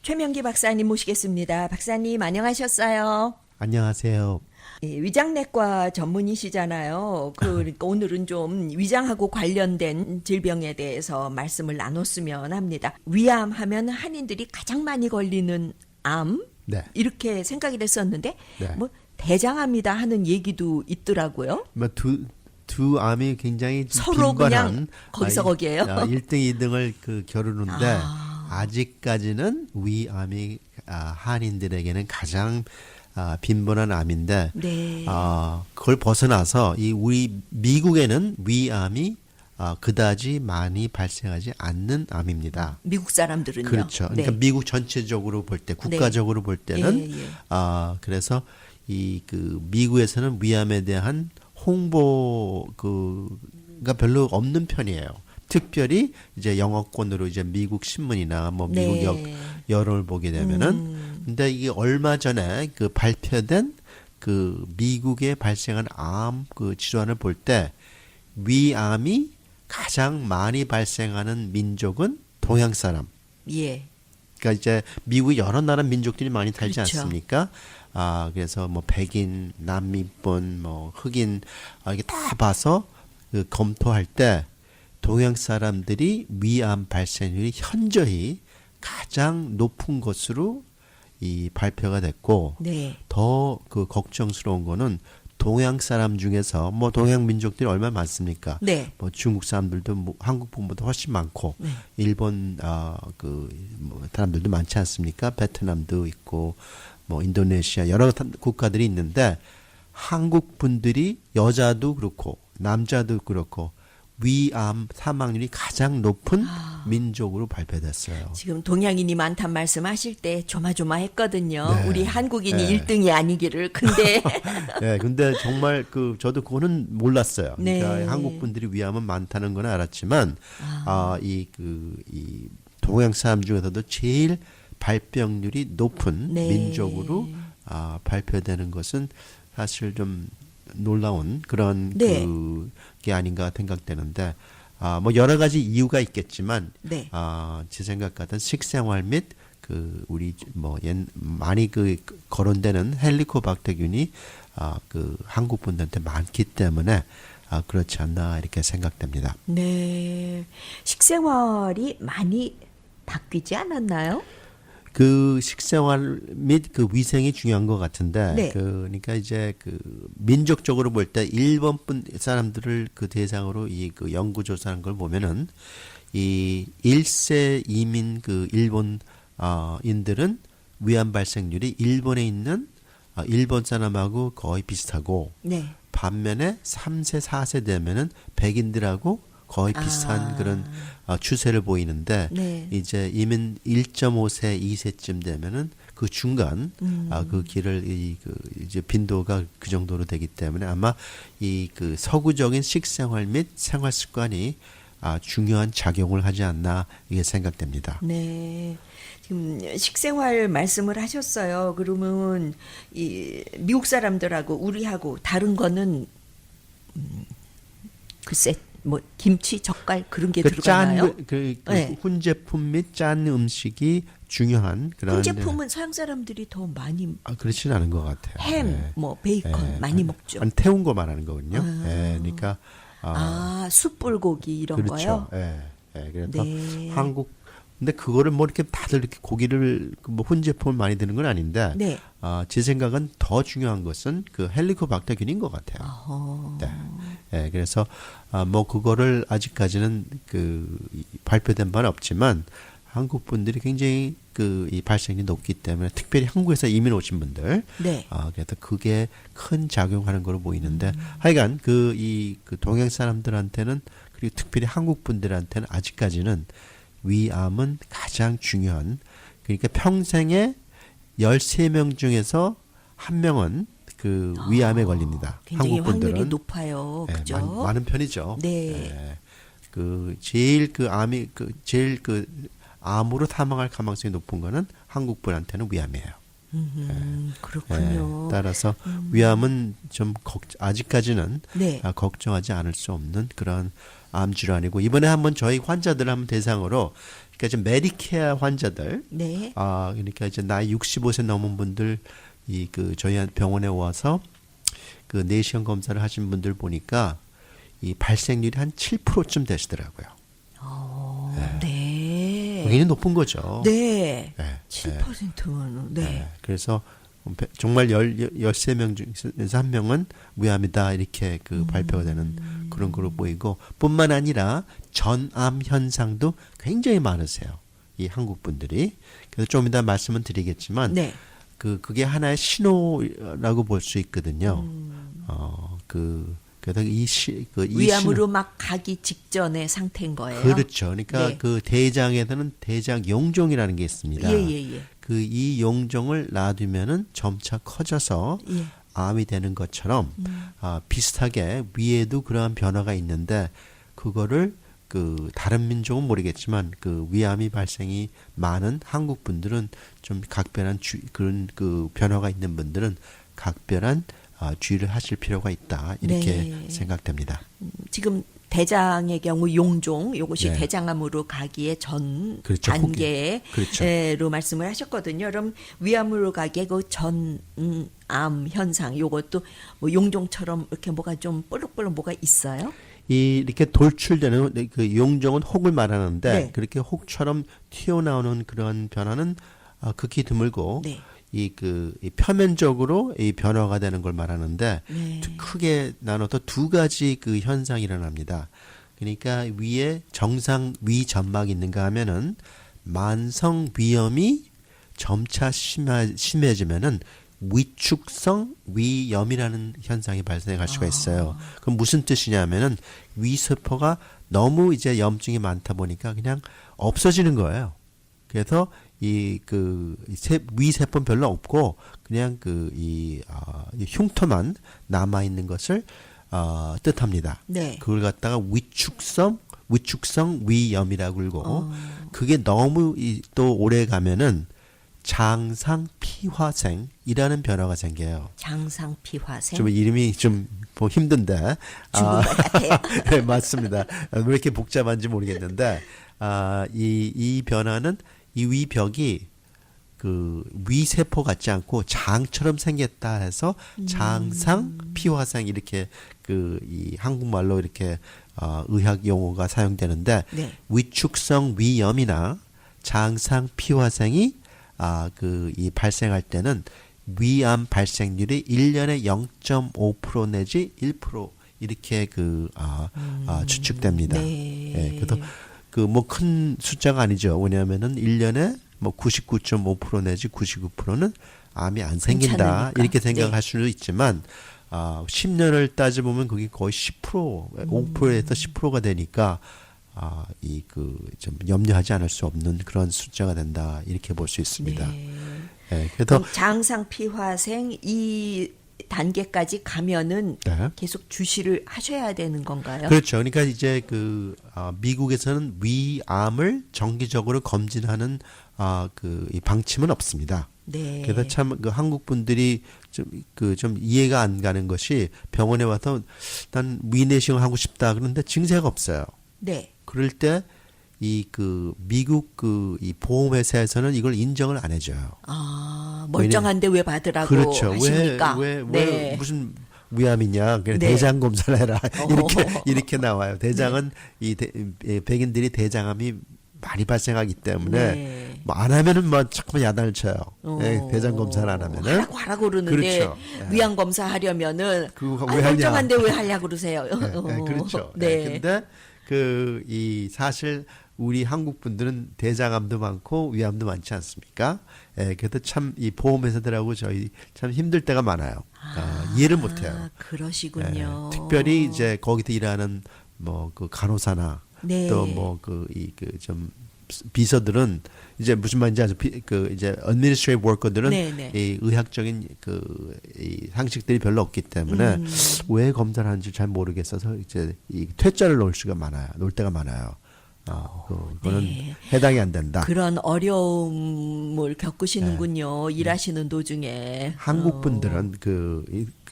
최명기 박사님 모시겠습니다. 박사님 안녕하셨어요? 안녕하세요. 예, 위장내과 전문의시잖아요. 그러니까 오늘은 좀 위장하고 관련된 질병에 대해서 말씀을 나눴으면 합니다. 위암 하면 한인들이 가장 많이 걸리는 암? 네. 이렇게 생각이 됐었는데 네. 뭐 대장암이다 하는 얘기도 있더라고요. 뭐 두 암이 굉장히 서로 빈번한 그냥 거기서 거기에요. 1등, 2등을 겨루는데 아직까지는 위암이 한인들에게는 가장 빈번한 암인데 네. 그걸 벗어나서 우리 미국에는 위암이 그다지 많이 발생하지 않는 암입니다. 미국 사람들은요. 그렇죠. 그러니까 네. 미국 전체적으로 볼 때, 국가적으로 볼 때는 예. 그래서 미국에서는 위암에 대한 홍보가 별로 없는 편이에요. 특별히 이제 영어권으로 이제 미국 신문이나 뭐 미국 네. 여론을 보게 되면은 근데 이게 얼마 전에 발표된 미국에 발생한 암 질환을 볼 때 위암이 가장 많이 발생하는 민족은 동양 사람. 예. 그러니까 이제 미국 여러 나라 민족들이 많이 살지 그렇죠. 않습니까? 그래서 뭐 백인, 남미분, 뭐 흑인 이게 다 봐서 검토할 때 동양 사람들이 위암 발생률이 현저히 가장 높은 것으로 발표가 됐고 네. 더 걱정스러운 거는 동양 사람 중에서 뭐 동양 민족들이 얼마나 많습니까? 네. 뭐 중국 사람들도 뭐 한국 분보다 훨씬 많고 네. 일본 뭐 사람들도 많지 않습니까? 베트남도 있고 뭐 인도네시아 여러 국가들이 있는데 한국 분들이 여자도 그렇고 남자도 그렇고 위암 사망률이 가장 높은 민족으로 발표됐어요. 지금 동양인이 많단 말씀하실 때 조마조마했거든요. 네. 우리 한국인이 네. 1등이 아니기를. 근데 네, 근데 정말 저도 그거는 몰랐어요. 네. 그러니까 한국 분들이 위암은 많다는 건 알았지만 이 동양 사람 중에서도 제일 발병률이 높은 네. 민족으로 발표되는 것은 사실 좀 놀라운 그런 네. 게 아닌가 생각되는데 뭐 여러 가지 이유가 있겠지만 네. 제 생각 같은 식생활 및 우리 뭐 많이 거론되는 헬리코박터균이 한국 분들한테 많기 때문에 그렇지 않나 이렇게 생각됩니다. 네. 식생활이 많이 바뀌지 않았나요? 식생활 및 위생이 중요한 것 같은데, 네. 그러니까 이제 민족적으로 볼 때 일본 분 사람들을 대상으로 연구 조사한 걸 보면은 이 1세 이민 일본 인들은 위암 발생률이 일본에 있는 일본 사람하고 거의 비슷하고 네. 반면에 3세, 4세 되면은 백인들하고 거의 비슷한 그런 추세를 보이는데 네. 이제 이민 1.5세, 2세쯤 되면은 그 중간 길을 이제 빈도가 그 정도로 되기 때문에 아마 서구적인 식생활 및 생활 습관이 중요한 작용을 하지 않나 이게 생각됩니다. 네. 지금 식생활 말씀을 하셨어요. 그러면 미국 사람들하고 우리하고 다른 거는 글쎄 뭐 김치, 젓갈 그런 게 들어가나요? 네. 훈제품 및 짠 음식이 중요한 그런 훈제품은 서양 사람들이 더 많이 그렇지는 않은 것 같아요. 햄, 네. 뭐 베이컨 많이 먹죠. 태운 거 말하는 거군요. 그러니까 숯불고기 이런 그렇죠. 거요. 그래서 네. 근데 그거를 뭐 이렇게 다들 이렇게 고기를 뭐 훈제품을 많이 드는 건 아닌데, 네. 제 생각은 더 중요한 것은 헬리코박터균인 것 같아요. 네. 그래서 뭐 그거를 아직까지는 발표된 바는 없지만 한국 분들이 굉장히 이 발생률이 높기 때문에 특별히 한국에서 이민 오신 분들, 네. 그래서 그게 큰 작용하는 걸로 보이는데, 하여간 동양 사람들한테는 그리고 특별히 한국 분들한테는 아직까지는 위암은 가장 중요한, 그러니까 평생에 13명 중에서 한 명은 위암에 걸립니다. 굉장히 한국 분들은 확률이 높아요. 그죠? 많은 편이죠. 네. 제일 암으로 사망할 가능성이 높은 거는 한국 분한테는 위암이에요. 그렇군요. 따라서 위암은 좀 아직까지는 네. 걱정하지 않을 수 없는 그런 암 질환이고 이번에 한번 저희 환자들 한번 대상으로 그러니까 좀 메디케어 환자들 네. 그러니까 이제 나이 65세 넘은 분들 이 그 저희 병원에 와서 그 내시경 검사를 하신 분들 보니까 이 발생률이 한 7%쯤 되시더라고요. 네. 굉장히 높은 거죠. 네. 네. 7%는 네. 그래서 정말 13명 중에서 한 명은 위암이다 이렇게 그 발표가 되는 그런 걸로 보이고 뿐만 아니라 전암 현상도 굉장히 많으세요. 이 한국 분들이. 그래서 좀 이따 말씀은 드리겠지만 네. 그게 하나의 신호라고 볼 수 있거든요. 그래서 이 위암으로 막 가기 직전의 상태인 거예요. 그렇죠. 그러니까 네. 그 대장에서는 대장 용종이라는 게 있습니다. 예. 그 이 용종을 놔두면은 점차 커져서 예. 암이 되는 것처럼 비슷하게 위에도 그러한 변화가 있는데 그거를 그 다른 민족은 모르겠지만 그 위암이 발생이 많은 한국 분들은 좀 각별한 그런 그 변화가 있는 분들은 각별한 주의를 하실 필요가 있다 이렇게 네. 생각됩니다. 지금 대장의 경우 용종 이것이 네. 대장암으로 가기의 전 그렇죠. 단계로 그렇죠. 말씀을 하셨거든요. 그럼 위암으로 가기의 그 전암 현상 요것도 뭐 용종처럼 이렇게 뭐가 좀 볼록볼록 뭐가 있어요? 이렇게 돌출되는 그 용종은 혹을 말하는데 네. 그렇게 혹처럼 튀어나오는 그런 변화는 극히 드물고 네. 이 표면적으로 이 변화가 되는 걸 말하는데 네. 크게 나눠서 두 가지 그 현상이 일어납니다. 그러니까 위에 정상 위 점막이 있는가 하면은 만성 위염이 점차 심해지면은 위축성 위염이라는 현상이 발생할 수가 있어요. 그럼 무슨 뜻이냐면은 위세포가 너무 이제 염증이 많다 보니까 그냥 없어지는 거예요. 그래서 이 위세포는 별로 없고 그냥 이 흉터만 남아 있는 것을 뜻합니다. 네. 그걸 갖다가 위축성 위염이라고 그러고 그게 너무 또 오래 가면은 장상 피화생이라는 변화가 생겨요. 장상 피화생. 좀 이름이 좀 뭐 힘든데. 중국말 같아요. 네, 맞습니다. 왜 이렇게 복잡한지 모르겠는데, 이 변화는 이 위벽이 그 위세포 같지 않고 장처럼 생겼다 해서 장상 피화생 이렇게 이 한국말로 이렇게 의학 용어가 사용되는데 네. 위축성 위염이나 장상 피화생이 이 발생할 때는 위암 발생률이 1년에 0.5% 내지 1% 이렇게 추측됩니다. 네. 예, 그래서 뭐 큰 숫자가 아니죠. 왜냐하면은 1년에 뭐 99.5% 내지 99%는 암이 안 생긴다 괜찮으니까. 이렇게 생각할 네. 수도 있지만 10년을 따져보면 그게 거의 10% 5%에서 10%가 되니까 좀 염려하지 않을 수 없는 그런 숫자가 된다 이렇게 볼 수 있습니다. 네. 예, 그래서 그럼 장상 피화생 이 단계까지 가면은 네. 계속 주시를 하셔야 되는 건가요? 그렇죠. 그러니까 이제 미국에서는 위암을 정기적으로 검진하는 이 방침은 없습니다. 네. 그래서 참 한국 분들이 좀 이해가 안 가는 것이 병원에 와서 난 위내시경 하고 싶다 그런데 증세가 없어요. 네. 그럴 때 미국 이 보험회사에서는 이걸 인정을 안 해줘요. 멀쩡한데 왜 받으라고 그렇죠. 하십니까? 왜 네. 무슨 위암이냐? 그냥 네. 대장 검사를 해라. 이렇게 나와요. 대장은 백인들이 대장암이 많이 발생하기 때문에 네. 뭐 안 하면은 뭐 자꾸만 야단을 쳐요. 대장 검사를 안 하면은 하라고 그러는데 그렇죠. 위암 검사 하려면은 그거 왜 하냐? 멀쩡한데 왜 하려고 그러세요? 그렇죠. 네. 근데 사실 우리 한국 분들은 대장암도 많고 위암도 많지 않습니까? 그래도 참 이 보험회사들하고 저희 참 힘들 때가 많아요. 이해를 못해요. 그러시군요. 특별히 이제 거기서 일하는 뭐 간호사나 네. 또 뭐 좀 비서들은 이제 무슨 말인지 아주 이제 administrative worker들은 네. 이 의학적인 이 상식들이 별로 없기 때문에 왜 검사를 하는지 잘 모르겠어서 이제 이 퇴짜를 놓을 때가 많아요. 그거는 네. 해당이 안 된다. 그런 어려움을 겪으시는군요. 일하시는 도중에. 한국 분들은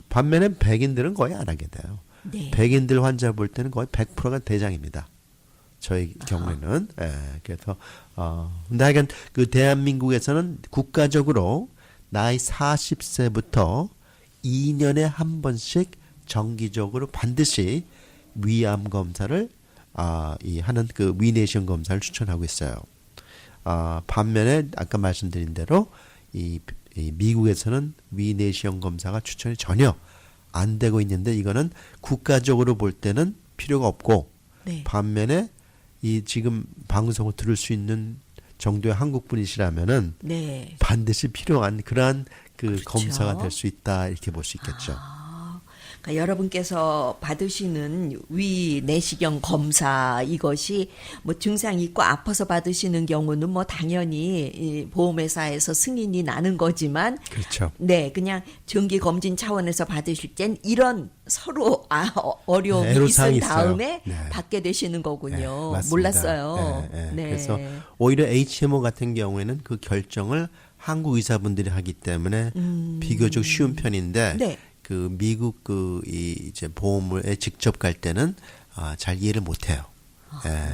반면에 백인들은 거의 안 하게 돼요. 네. 백인들 환자 볼 때는 거의 100%가 대장입니다. 저희 경우에는. 예, 그래서 근데 하여간 그 대한민국에서는 국가적으로 나이 40세부터 2년에 한 번씩 정기적으로 반드시 위암 검사를 이 하는 그 위내시경 검사를 추천하고 있어요. 반면에 아까 말씀드린 대로 이 미국에서는 위내시경 검사가 추천이 전혀 안 되고 있는데 이거는 국가적으로 볼 때는 필요가 없고 네. 반면에 이 지금 방송을 들을 수 있는 정도의 한국 분이시라면은 네. 반드시 필요한 그러한 그 그렇죠. 검사가 될 수 있다 이렇게 볼 수 있겠죠. 그러니까 여러분께서 받으시는 위 내시경 검사 이것이 뭐 증상이 있고 아파서 받으시는 경우는 뭐 당연히 이 보험회사에서 승인이 나는 거지만 그렇죠. 네, 그냥 정기 검진 차원에서 받으실 땐 이런 서로 어려움이 네, 애로사항이 있은 다음에 있어요. 네. 받게 되시는 거군요. 맞습니다. 몰랐어요. 네. 그래서 오히려 HMO 같은 경우에는 그 결정을 한국 의사분들이 하기 때문에 비교적 쉬운 편인데 네. 그 미국 그 이제 보험에 직접 갈 때는 잘 이해를 못해요.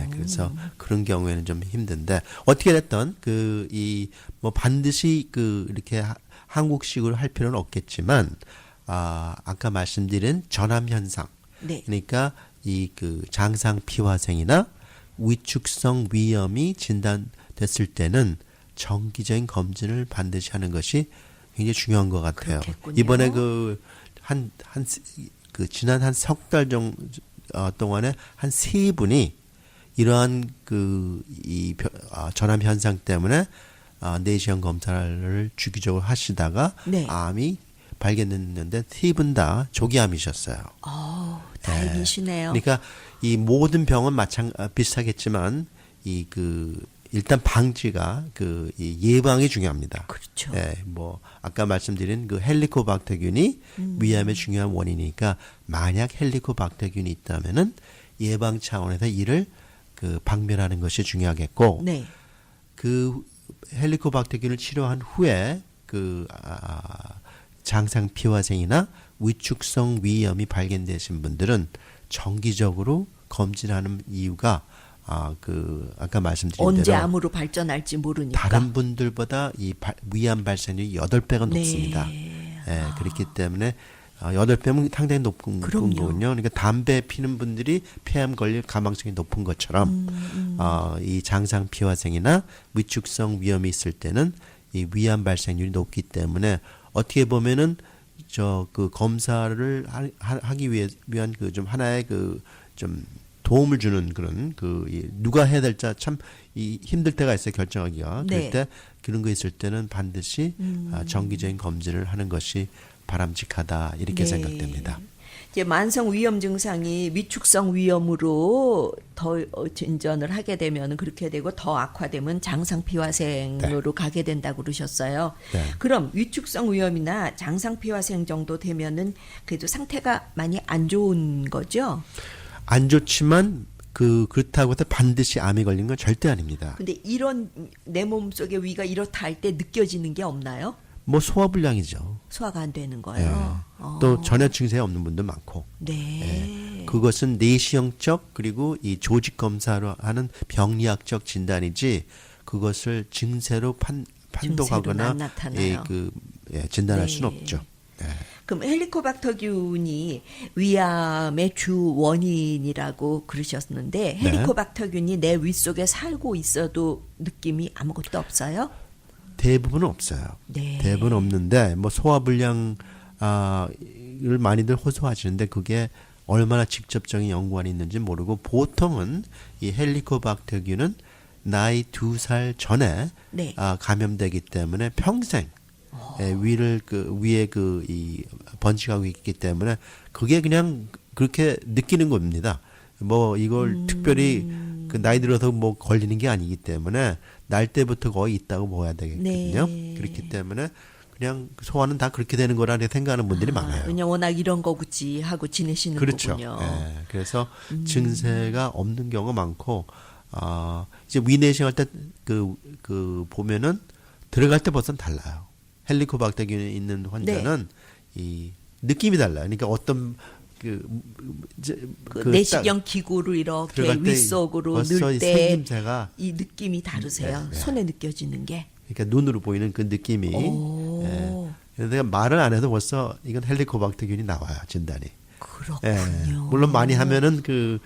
그래서 그런 경우에는 좀 힘든데 어떻게 됐든 그 이 뭐 반드시 그 이렇게 한국식으로 할 필요는 없겠지만 아까 말씀드린 전암 현상 네. 그러니까 이 그 장상 피화생이나 위축성 위염이 진단됐을 때는 정기적인 검진을 반드시 하는 것이 굉장히 중요한 것 같아요. 그렇겠군요. 이번에 지난 한 석 달 정도 동안에 한 세 분이 이러한 전암 현상 때문에 내시경 검사를 주기적으로 하시다가 네. 암이 발견됐는데 세 분 다 조기암이셨어요. 다행이시네요. 그러니까 이 모든 병은 비슷하겠지만 일단 방지가 이 예방이 중요합니다. 그렇죠. 뭐 아까 말씀드린 그 헬리코박터균이 위암의 중요한 원인이니까 만약 헬리코박터균이 있다면은 예방 차원에서 이를 박멸하는 것이 중요하겠고 네. 그 헬리코박터균을 치료한 후에 장상 피화생이나 위축성 위염이 발견되신 분들은 정기적으로 검진하는 이유가 아까 말씀드린 언제 대로 암으로 발전할지 모르니까. 다른 분들보다 이 위암 발생률이 8배가 네. 높습니다. 그렇기 때문에 8배면 상당히 높은 그럼요. 거군요. 그러니까 담배 피는 분들이 폐암 걸릴 가망성이 높은 것처럼 이 장상 피화생이나 위축성 위염이 있을 때는 이 위암 발생률이 높기 때문에 어떻게 보면은 그 검사를 하기 위한 좀 하나의 좀 도움을 주는 그런 누가 해야 될지 참 힘들 때가 있어요, 결정하기가. 네. 그럴 때 그런 거 있을 때는 반드시 정기적인 검진을 하는 것이 바람직하다 이렇게 네. 생각됩니다. 이제 만성 위염 증상이 위축성 위염으로 더 진전을 하게 되면 그렇게 되고 더 악화되면 장상 피화생으로 가게 된다고 그러셨어요. 네. 그럼 위축성 위염이나 장상 피화생 정도 되면은 그래도 상태가 많이 안 좋은 거죠? 안 좋지만 그렇다고 해서 반드시 암이 걸린 건 절대 아닙니다. 근데 이런 내 몸속의 위가 이렇다 할 때 느껴지는 게 없나요? 뭐 소화불량이죠. 소화가 안 되는 거예요. 또 전혀 증세 없는 분도 많고. 네. 그것은 내시경적 그리고 이 조직 검사로 하는 병리학적 진단이지 그것을 증세로 판독하거나 안 나타나요. 진단할 네. 수는 없죠. 그럼 헬리코박터균이 위암의 주 원인이라고 그러셨는데 헬리코박터균이 내 위 속에 살고 있어도 느낌이 아무것도 없어요? 대부분은 없어요. 네. 대부분 없는데 뭐 소화불량을 많이들 호소하시는데 그게 얼마나 직접적인 연관이 있는지 모르고 보통은 이 헬리코박터균은 나이 2살 전에 네. 감염되기 때문에 평생 위에 이 번식하고 있기 때문에 그게 그냥 그렇게 느끼는 겁니다. 뭐 이걸 특별히 나이 들어서 뭐 걸리는 게 아니기 때문에 날 때부터 거의 있다고 봐야 되겠거든요. 네. 그렇기 때문에 그냥 소화는 다 그렇게 되는 거라 생각하는 분들이 많아요. 그냥 워낙 이런 거구지 하고 지내시는 그렇죠. 거군요. 그래서 증세가 없는 경우가 많고 이제 위내시경 할 때 보면은 들어갈 때 벌써 달라요. 헬리코박터균이 있는 환자는 이 느낌이 달라요. 그러니까 어떤 그 내시경 기구를 이렇게 들어갈 때 윗속으로 벌써 넣을 이 때 생김새가 이 느낌이 다르세요. 손에 느껴지는 게. 그러니까 눈으로 보이는 그 느낌이. 오. 그래서 내가 말을 안 해도 벌써 이건 헬리코박터균이 나와요, 진단이. 그렇군요. 물론 많이 하면은 그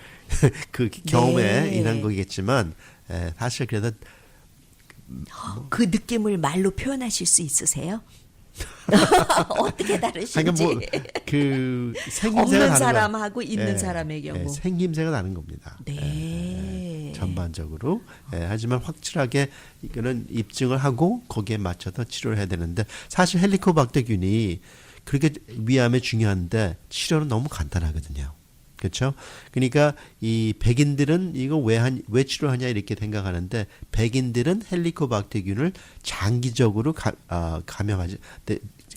경험에 네. 인한 거겠지만 사실 그래도 그 느낌을 말로 표현하실 수 있으세요? 어떻게 다르신지. 그러니까 뭐그 생김새가 없는 다른 사람하고 있는 예, 사람의 경우. 생김새가 다른 겁니다. 네. 전반적으로. 하지만 확실하게 이거는 입증을 하고 거기에 맞춰서 치료를 해야 되는데 사실 헬리코박터균이 그렇게 위암에 중요한데 치료는 너무 간단하거든요. 그렇죠? 그러니까 이 백인들은 이거 왜 치료하냐 이렇게 생각하는데 백인들은 헬리코박터균을 장기적으로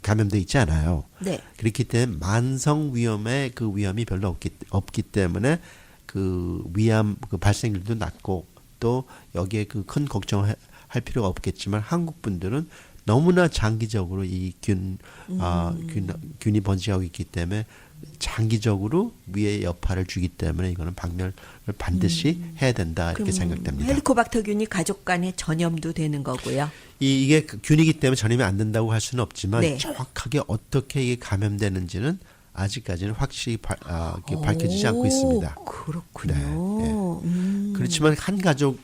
감염돼 있지 않아요. 네. 그렇기 때문에 만성 위험에 그 위험이 별로 없기 때문에 그 위암 그 발생률도 낮고 또 여기에 그 큰 걱정할 필요가 없겠지만 한국 분들은 너무나 장기적으로 이 균이 번식하고 있기 때문에 장기적으로 위의 여파를 주기 때문에 이거는 박멸을 반드시 해야 된다 이렇게 생각됩니다. 헬리코박터균이 가족 간에 전염도 되는 거고요. 이게 그 균이기 때문에 전염이 안 된다고 할 수는 없지만 네. 정확하게 어떻게 이게 감염되는지는 아직까지는 확실히 밝혀지지 않고 있습니다. 그렇군요. 그렇지만 한 가족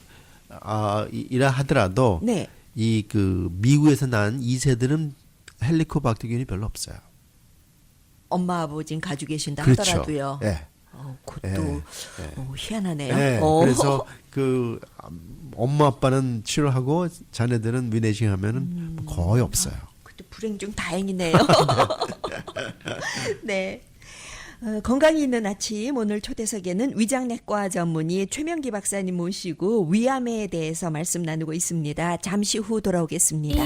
이라 하더라도 네. 이 그 미국에서 난 2세들은 헬리코박터균이 별로 없어요. 엄마 아버지는 가지고 계신다 그렇죠. 하더라도요. 예. 그것도 희한하네요. 네, 그래서 그 엄마 아빠는 치료하고 자녀들은 위내싱 하면은 거의 없어요. 그것도 불행 중 다행이네요. 네. 건강이 있는 아침 오늘 초대석에는 위장내과 전문의 최명기 박사님 모시고 위암에 대해서 말씀 나누고 있습니다. 잠시 후 돌아오겠습니다.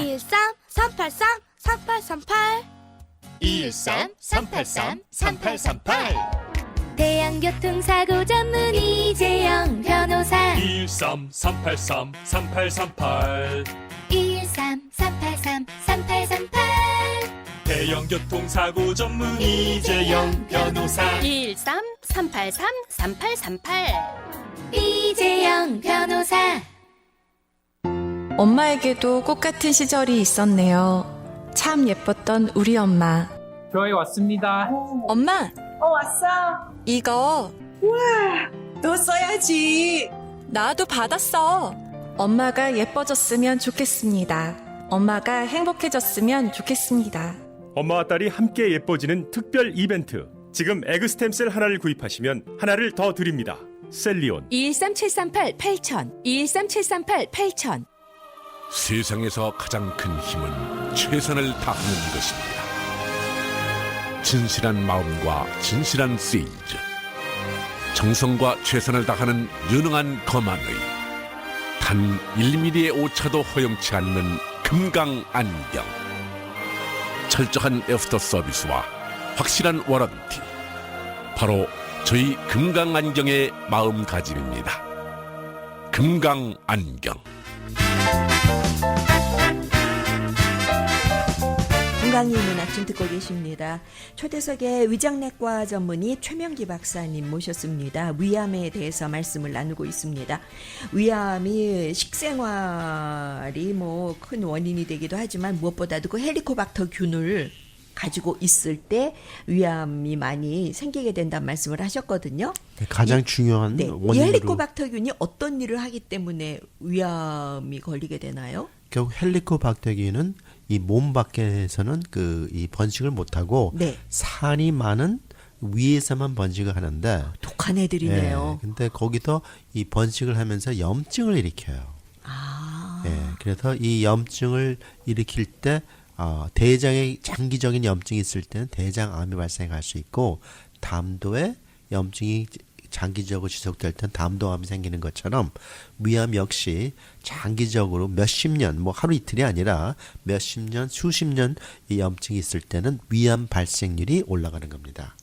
213-383-3838 213-383-3838 대형교통사고 전문 이재영 변호사 213-383-3838 213-383-3838 대형교통사고 전문 이재영 변호사 213-383-3838 이재영 변호사 엄마에게도 꽃 같은 시절이 있었네요. 참 예뻤던 우리 엄마. 교회 왔습니다. 엄마, 왔어? 이거 너 써야지. 나도 받았어. 엄마가 예뻐졌으면 좋겠습니다. 엄마가 행복해졌으면 좋겠습니다. 엄마와 딸이 함께 예뻐지는 특별 이벤트. 지금 에그스템셀 하나를 구입하시면 하나를 더 드립니다. 셀리온 213-738-8000 213-738-8000 세상에서 가장 큰 힘은 최선을 다하는 것입니다. 진실한 마음과 진실한 세일즈, 정성과 최선을 다하는 유능한 검안의 단 1mm의 오차도 허용치 않는 금강안경, 철저한 애프터 서비스와 확실한 워런티, 바로 저희 금강안경의 마음가짐입니다. 금강안경. 건강이 있는 아침 듣고 계십니다. 초대석에 위장내과 전문의 최명기 박사님 모셨습니다. 위암에 대해서 말씀을 나누고 있습니다. 위암이 식생활이 뭐 큰 원인이 되기도 하지만 무엇보다도 그 헬리코박터균을 가지고 있을 때 위암이 많이 생기게 된다는 말씀을 하셨거든요. 가장 중요한 네. 이 원인으로 헬리코박터균이 어떤 일을 하기 때문에 위암이 걸리게 되나요? 결국 헬리코박터균은 이 몸 밖에서는 이 번식을 못하고 네. 산이 많은 위에서만 번식을 하는데 독한 애들이네요. 근데 거기서 이 번식을 하면서 염증을 일으켜요. 그래서 이 염증을 일으킬 때 대장에 장기적인 염증이 있을 때는 대장암이 발생할 수 있고 담도에 염증이 장기적으로 지속될 땐 담도암이 생기는 것처럼 위암 역시 장기적으로 몇십 년, 뭐 하루 이틀이 아니라 몇십 년, 수십 년 이 염증이 있을 때는 위암 발생률이 올라가는 겁니다.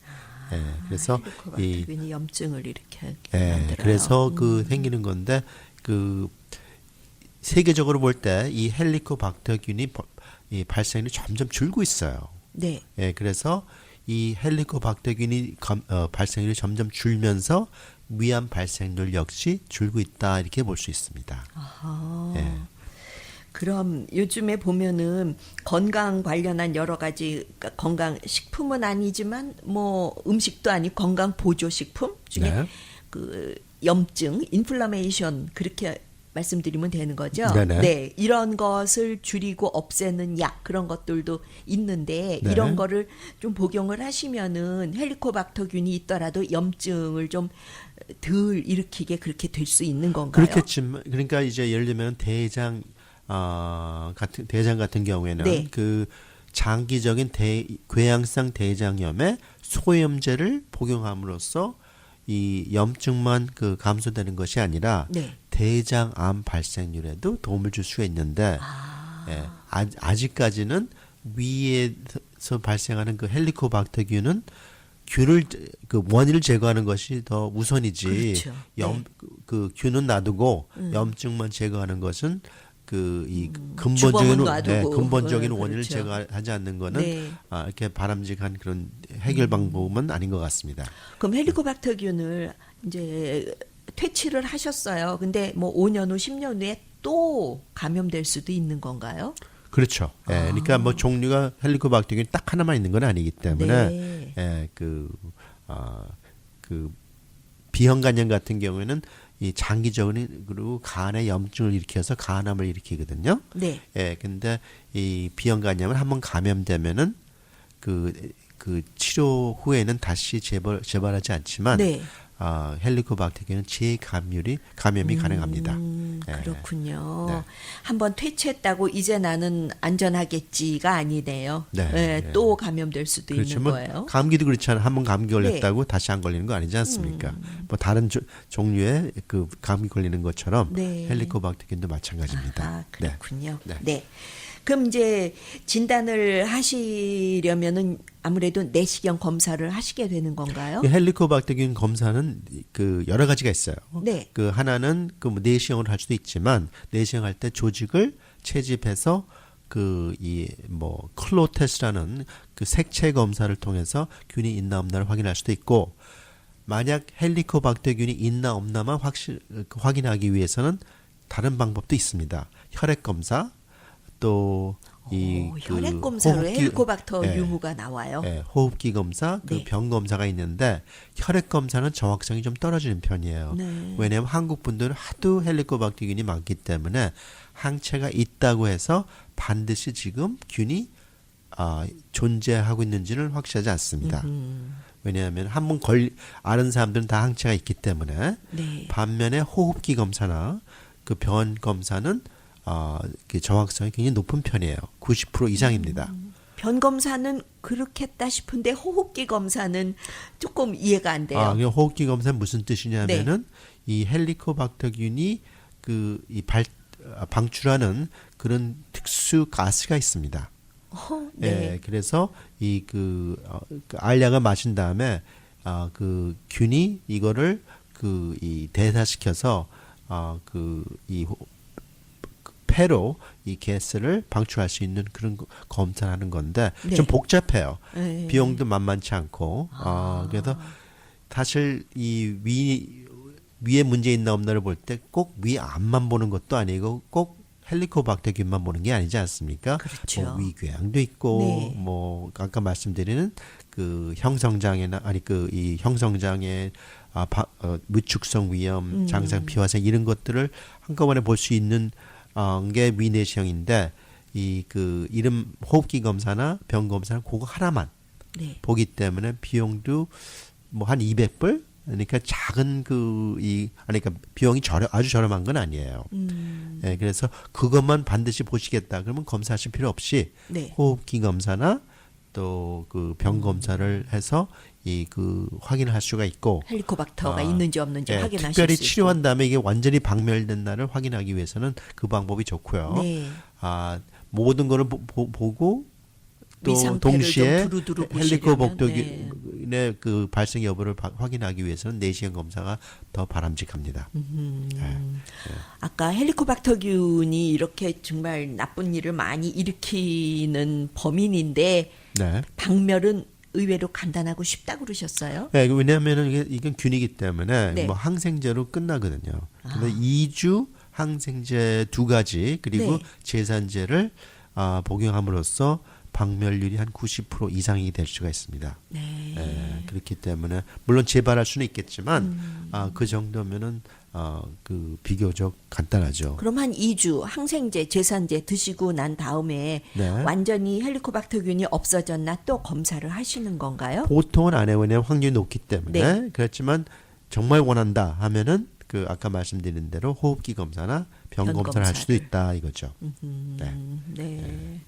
그래서 헬리코박터균이 염증을 일으켜 만들어요. 그래서 생기는 건데 세계적으로 볼 때 이 헬리코박터균이 이 발생률이 점점 줄고 있어요. 네. 그래서 이 헬리코박터균이 발생률이 점점 줄면서 위암 발생률 역시 줄고 있다 이렇게 볼 수 있습니다. 아하. 예. 그럼 요즘에 보면은 건강 관련한 여러 가지 그러니까 건강 식품은 아니지만 뭐 음식도 아니고 건강 보조 식품 중에 네. 그 염증, 인플라메이션 그렇게 말씀드리면 되는 거죠. 네네. 네, 이런 것을 줄이고 없애는 약 그런 것들도 있는데 네. 이런 거를 좀 복용을 하시면은 헬리코박터균이 있더라도 염증을 좀 덜 일으키게 그렇게 될 수 있는 건가요? 그렇겠지만 그러니까 이제 예를 들면 대장 같은 경우에는 네. 그 장기적인 궤양성 대장염에 소염제를 복용함으로써 이 염증만 그 감소되는 것이 아니라 네. 대장암 발생률에도 도움을 줄 수가 있는데 예, 아직까지는 위에서 발생하는 그 헬리코박터균은 균을 그 원인을 제거하는 것이 더 우선이지. 그렇죠. 그 균은 놔두고 염증만 제거하는 것은 그 이 주범은 근본적인 놔두고. 근본적인 그렇죠. 원인을 제거하지 않는 거는 네. 이렇게 바람직한 그런 해결 방법은 아닌 것 같습니다. 그럼 헬리코박터균을 이제 퇴치를 하셨어요. 근데 뭐 5년 후, 10년 후에 또 감염될 수도 있는 건가요? 그렇죠. 예, 그러니까 뭐 종류가 헬리코박터균이 딱 하나만 있는 건 아니기 때문에 네. 예, 그 비형간염 같은 경우에는 이 장기적으로 간에 염증을 일으켜서 간암을 일으키거든요. 네. 예, 근데 이 비형간염은 한번 감염되면은 그 치료 후에는 다시 재발하지 않지만 네. 헬리코박터균은 감염이 가능합니다. 예. 그렇군요. 네. 한번 퇴치했다고 이제 나는 안전하겠지가 아니네요. 네. 예, 네. 또 감염될 수도 그렇죠. 있는 뭐 거예요. 감기도 그렇잖아요. 한번 감기 걸렸다고 다시 안 걸리는 거 아니지 않습니까? 뭐 다른 종류의 그 감기 걸리는 것처럼 네. 헬리코박터균도 마찬가지입니다. 아, 그렇군요. 네. 네. 그럼 이제 진단을 하시려면은 아무래도 내시경 검사를 하시게 되는 건가요? 이 헬리코박터균 검사는 그 여러 가지가 있어요. 네. 그 하나는 그 내시경을 할 수도 있지만 내시경 할 때 조직을 채집해서 그 이 뭐 클로 테스트라는 그 색채 검사를 통해서 균이 있나 없나를 확인할 수도 있고 만약 헬리코박터균이 있나 없나만 확인하기 위해서는 다른 방법도 있습니다. 혈액 검사 또 혈액 검사로 헬리코박터 예. 유무가 나와요. 예, 호흡기 검사, 그 네. 병 검사가 있는데 혈액 검사는 정확성이 좀 떨어지는 편이에요. 네. 왜냐하면 한국 분들은 하도 헬리코박터균이 많기 때문에 항체가 있다고 해서 반드시 지금 균이 존재하고 있는지는 확실하지 않습니다. 왜냐하면 한번 아는 사람들은 다 항체가 있기 때문에 네. 반면에 호흡기 검사나 그 병 검사는 그 정확성이 굉장히 높은 편이에요. 90% 이상입니다. 변 검사는 그렇겠다 싶은데 호흡기 검사는 조금 이해가 안 돼요. 그 호흡기 검사는 무슨 뜻이냐면은 이 헬리코박터균이 방출하는 그런 특수 가스가 있습니다. 네. 예, 그래서 그 알약을 마신 다음에 그 균이 이거를 이 대사시켜서 이 폐로 이 가스를 방출할 수 있는 그런 검사를 하는 건데 네. 좀 복잡해요. 네. 비용도 만만치 않고 그래서 사실 이 위에 문제 있나 없나를 볼 때 꼭 위암만 보는 것도 아니고 꼭 헬리코박터균만 보는 게 아니지 않습니까? 그렇죠. 뭐 위궤양도 있고 네. 뭐 아까 말씀드리는 그 형성장애나 이 형성장애 무축성 위염, 장상 피화성 이런 것들을 한꺼번에 볼 수 있는 게 위내시경인데 이름 호흡기 검사나 병 검사는 그거 하나만 네. 보기 때문에 비용도 뭐 한 200불 그러니까 작은 그러니까 비용이 아주 저렴한 건 아니에요. 예, 그래서 그것만 반드시 보시겠다 그러면 검사하실 필요 없이 네. 호흡기 검사나 또 그 병 검사를 해서 확인을 할 수가 있고 헬리코박터가 있는지 없는지 예, 확인하실 특별히 수 치료한 다음에 이게 완전히 박멸된 날을 확인하기 위해서는 그 방법이 좋고요. 네. 모든 거를 보고 또 위상태를 동시에 좀 두루두루 헬리코박터균의 그 발생 여부를 확인하기 위해서는 내시경 검사가 더 바람직합니다. 아까 헬리코박터균이 이렇게 정말 나쁜 일을 많이 일으키는 범인인데 네. 박멸은 의외로 간단하고 쉽다 그러셨어요? 네, 왜냐하면 이건 균이기 때문에 네. 뭐 항생제로 끝나거든요. 근데 2주 항생제 2가지 그리고 네. 제산제를 복용함으로써 박멸률이 한 90% 이상이 될 수가 있습니다. 네. 예, 그렇기 때문에 물론 재발할 수는 있겠지만 그 정도면은 그 비교적 간단하죠. 그럼 한 2주 항생제, 제산제 드시고 난 다음에 네. 완전히 헬리코박터균이 없어졌나 또 검사를 하시는 건가요? 보통은 안 해요. 왜냐하면 확률이 높기 때문에. 네. 그렇지만 정말 원한다 하면은 그 아까 말씀드린 대로 호흡기 검사나 병 병 검사를 할 수도 검사를. 있다 이거죠. 네. 네.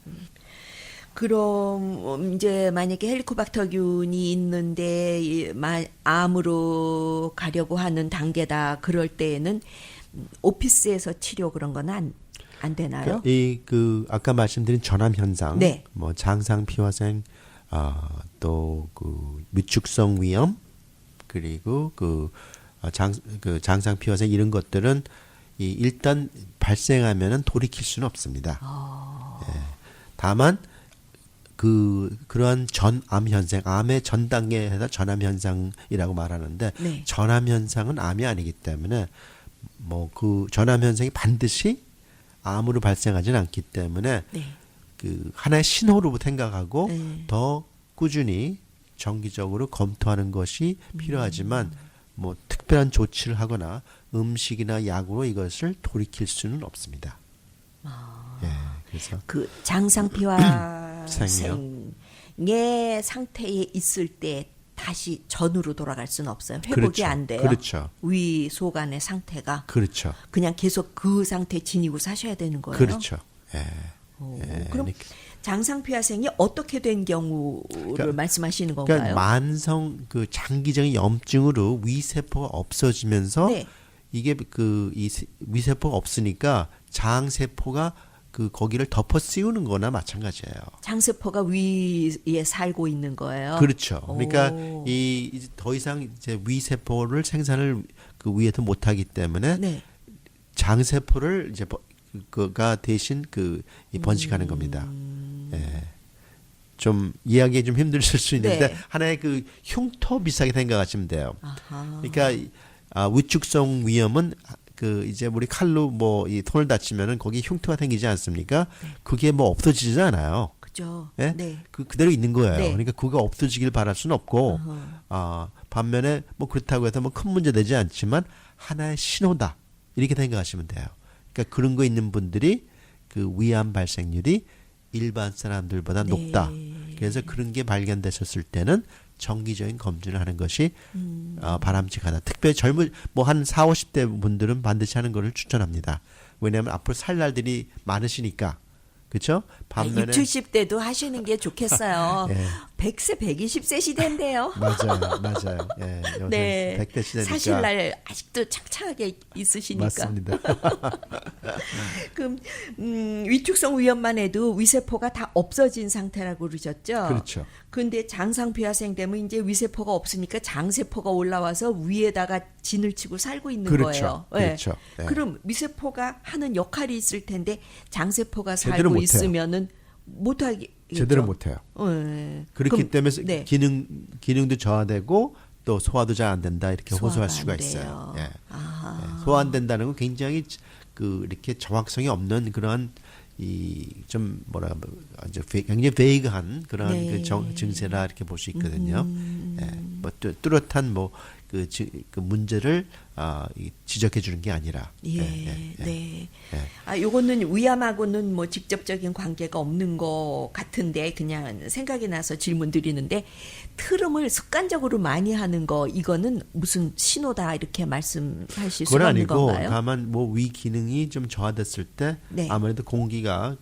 그럼 이제 만약에 헬리코박터균이 있는데 암으로 가려고 하는 단계다 그럴 때에는 오피스에서 치료 그런 건 안 되나요? 이 그 아까 말씀드린 전암 현상, 네. 뭐 장상 피화생, 또 그 위축성 위염 그리고 그 장상 피화생 이런 것들은 일단 발생하면은 돌이킬 수는 없습니다. 예. 다만 그러한 전암 현상, 암의 전 단계에서 전암 현상이라고 말하는데 네. 전암 현상은 암이 아니기 때문에 뭐 그 전암 현상이 반드시 암으로 발생하지는 않기 때문에 네. 그 하나의 신호로 생각하고 네. 더 꾸준히 정기적으로 검토하는 것이 필요하지만 뭐 특별한 조치를 하거나 음식이나 약으로 이것을 돌이킬 수는 없습니다. 예, 그래서 그 장상피화생의 상태에 있을 때 다시 전으로 돌아갈 수는 없어요. 회복이 그렇죠. 안 돼요. 그렇죠. 위 속안의 상태가 그렇죠. 그냥 계속 그 상태 지니고 사셔야 되는 거예요. 그렇죠. 예. 오, 예, 그럼 그러니까- 장상피화생이 어떻게 된 경우를 말씀하시는 건가요? 그러니까 만성 그 장기적인 염증으로 위세포가 없어지면서 네. 이게 이 위세포가 없으니까 장세포가 그 거기를 덮어 씌우는 거나 마찬가지예요. 장세포가 위에 살고 있는 거예요. 그렇죠. 그러니까 오. 이제 더 이상 이제 위세포를 생산을 그 위에서 못 하기 때문에 네. 장세포를 이제 그가 대신 이 번식하는 겁니다. 예. 좀 이해하기 좀 힘드실 수 있는데 네. 하나의 그 흉터 비슷하게 생각하시면 돼요. 아하. 그러니까 위축성 위염은 그 이제 우리 칼로 뭐 이 손을 다치면은 거기 흉터가 생기지 않습니까? 그게 뭐 없어지지 않아요. 그죠. 예? 네. 그대로 있는 거예요. 네. 그러니까 그거 없어지길 바랄 수는 없고, 반면에 뭐 그렇다고 해서 뭐 큰 문제 되지 않지만 하나의 신호다 이렇게 생각하시면 돼요. 그러니까 그런 거 있는 분들이 그 위암 발생률이 일반 사람들보다 네. 높다. 그래서 그런 게 발견되셨을 때는 정기적인 검진을 하는 것이 바람직하다. 특별히 젊은 뭐 한 4, 50대 분들은 반드시 하는 것을 추천합니다. 왜냐하면 앞으로 살 날들이 많으시니까. 그렇죠? 반면에 60, 70대도 하시는 게 좋겠어요. 예. 100세, 120세 시대인데요. 맞아요. 예, 요새 네. 100대 시대니까. 사실날 아직도 창창하게 있으시니까. 맞습니다. 그럼 위축성 위염만 해도 위세포가 다 없어진 상태라고 그러셨죠? 그렇죠. 근데 장상피화생 되면 이제 위세포가 없으니까 장세포가 올라와서 위에다가 진을 치고 살고 있는 그렇죠. 거예요. 그렇죠. 네. 그럼 위세포가 하는 역할이 있을 텐데 장세포가 제대로 살고 못해요. 있으면은 못하겠죠. 제대로 못해요. 네. 그렇기 그럼, 때문에 네. 기능도 저하되고 또 소화도 잘 안 된다 이렇게 소화가 호소할 안 수가 돼요. 있어요. 예. 아하. 예. 소화 안 된다는 건 굉장히 이렇게 정확성이 없는 그러한 좀 이제 굉장히 베이그한 그런 네. 증세라 이렇게 볼 수 있거든요. 예. 뭐 뚜렷한 그 문제를 지적해 주는 게 아니라. 예, 예. 네. 예. 요거는 위암하고는 뭐 직접적인 관계가 없는 것 같은데 그냥 생각이 나서 질문 드리는데 트름을 습관적으로 많이 하는 거 이거는 무슨 신호다 이렇게 말씀하실 그건 수가 있는 아니고 건가요? 다만 뭐 위 기능이 좀 저하됐을 때 네. 아무래도 공기가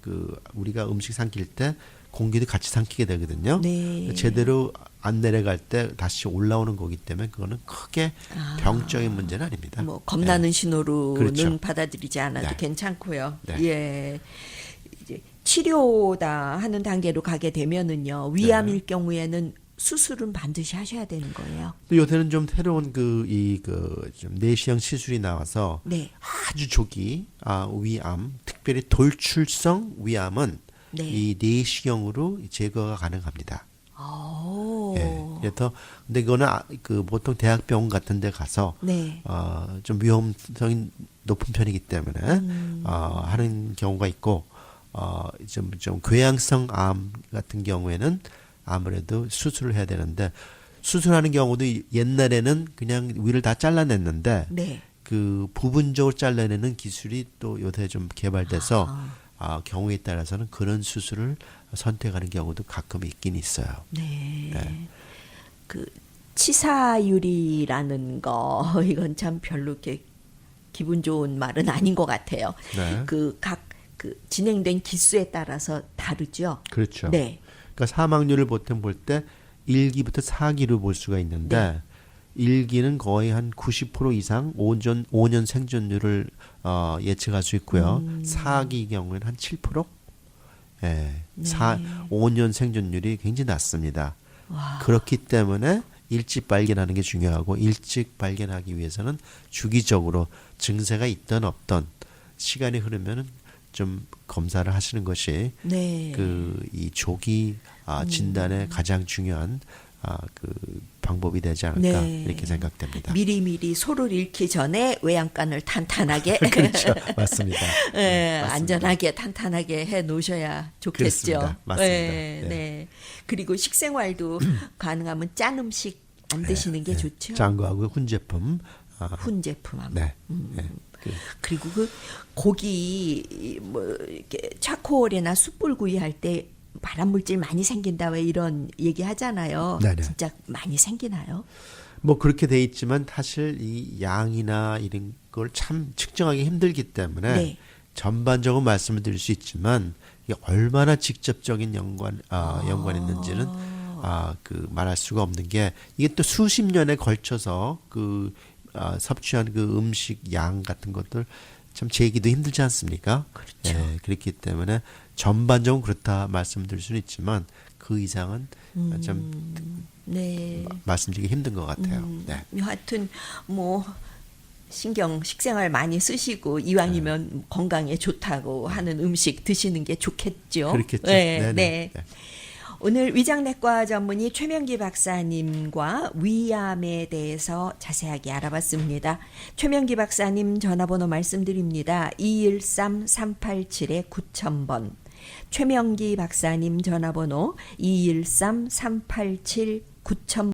우리가 음식 삼킬 때 공기도 같이 삼키게 되거든요. 네. 제대로 안 내려갈 때 다시 올라오는 거기 때문에 그거는 크게 병적인 문제는 아닙니다. 뭐 겁나는 신호로는 그렇죠. 받아들이지 않아도 네. 괜찮고요. 네. 예. 이제 치료다 하는 단계로 가게 되면은요. 위암일 네. 경우에는 수술은 반드시 하셔야 되는 거예요. 또 요새는 좀 새로운 좀 내시경 시술이 나와서 네. 아주 조기 위암, 특별히 돌출성 위암은 네. 이 내시경으로 제거가 가능합니다. 오. 그래서 근데 그거는 그 보통 대학병원 같은 데 가서 네. 좀 위험성이 높은 편이기 때문에 하는 경우가 있고 좀 궤양성 암 같은 경우에는 아무래도 수술을 해야 되는데 수술하는 경우도 옛날에는 그냥 위를 다 잘라냈는데 네. 그 부분적으로 잘라내는 기술이 또 요새 좀 개발돼서 경우에 따라서는 그런 수술을 선택하는 경우도 가끔 있긴 있어요. 네. 네. 그 치사율이라는 거 이건 참 별로 이렇게 기분 좋은 말은 아닌 것 같아요. 네. 그 진행된 기수에 따라서 다르죠. 그렇죠. 네. 그러니까 사망률을 보통 볼 때 1기부터 4기로 볼 수가 있는데 1기는 거의 한 90% 이상 5년 생존율을 예측할 수 있고요. 4기 경우에는 한 7%? 예. 5년 생존율이 굉장히 낮습니다. 와. 그렇기 때문에 일찍 발견하는 게 중요하고 일찍 발견하기 위해서는 주기적으로 증세가 있든 없든 시간이 흐르면은 좀 검사를 하시는 것이 네. 이 조기 진단의 가장 중요한 그 방법이 되지 않을까 네. 이렇게 생각됩니다. 미리미리 소를 잃기 전에 외양간을 탄탄하게 그렇죠, 맞습니다. 네, 맞습니다. 안전하게 탄탄하게 해 놓으셔야 좋겠죠. 그렇습니다. 맞습니다. 네, 네. 네. 그리고 식생활도 가능하면 짠 음식 안 드시는 게 좋죠. 짠 거하고 훈제품. 훈 제품하고. 네. 네. 그리고 그 고기 뭐 이렇게 차콜이나 숯불구이 할 때 발암물질 많이 생긴다 왜 이런 얘기 하잖아요. 네네. 진짜 많이 생기나요? 뭐 그렇게 돼 있지만 사실 이 양이나 이런 걸 참 측정하기 힘들기 때문에 네. 전반적으로 말씀을 드릴 수 있지만 이게 얼마나 직접적인 연관이 있는지는 그 말할 수가 없는 게 이게 또 수십 년에 걸쳐서 섭취한 그 음식 양 같은 것들 참 재기도 힘들지 않습니까? 그렇죠. 예, 그렇기 때문에 전반적으로 그렇다 말씀드릴 수는 있지만 그 이상은 좀 네. 말씀드리기 힘든 것 같아요. 네. 하여튼 뭐 식생활 많이 쓰시고 이왕이면 건강에 좋다고 하는 음식 드시는 게 좋겠죠. 그렇겠죠. 네, 네네. 네. 네. 오늘 위장내과 전문의 최명기 박사님과 위암에 대해서 자세하게 알아봤습니다. 최명기 박사님 전화번호 말씀드립니다. 213-387-9000번. 최명기 박사님 전화번호 213-387-9000번.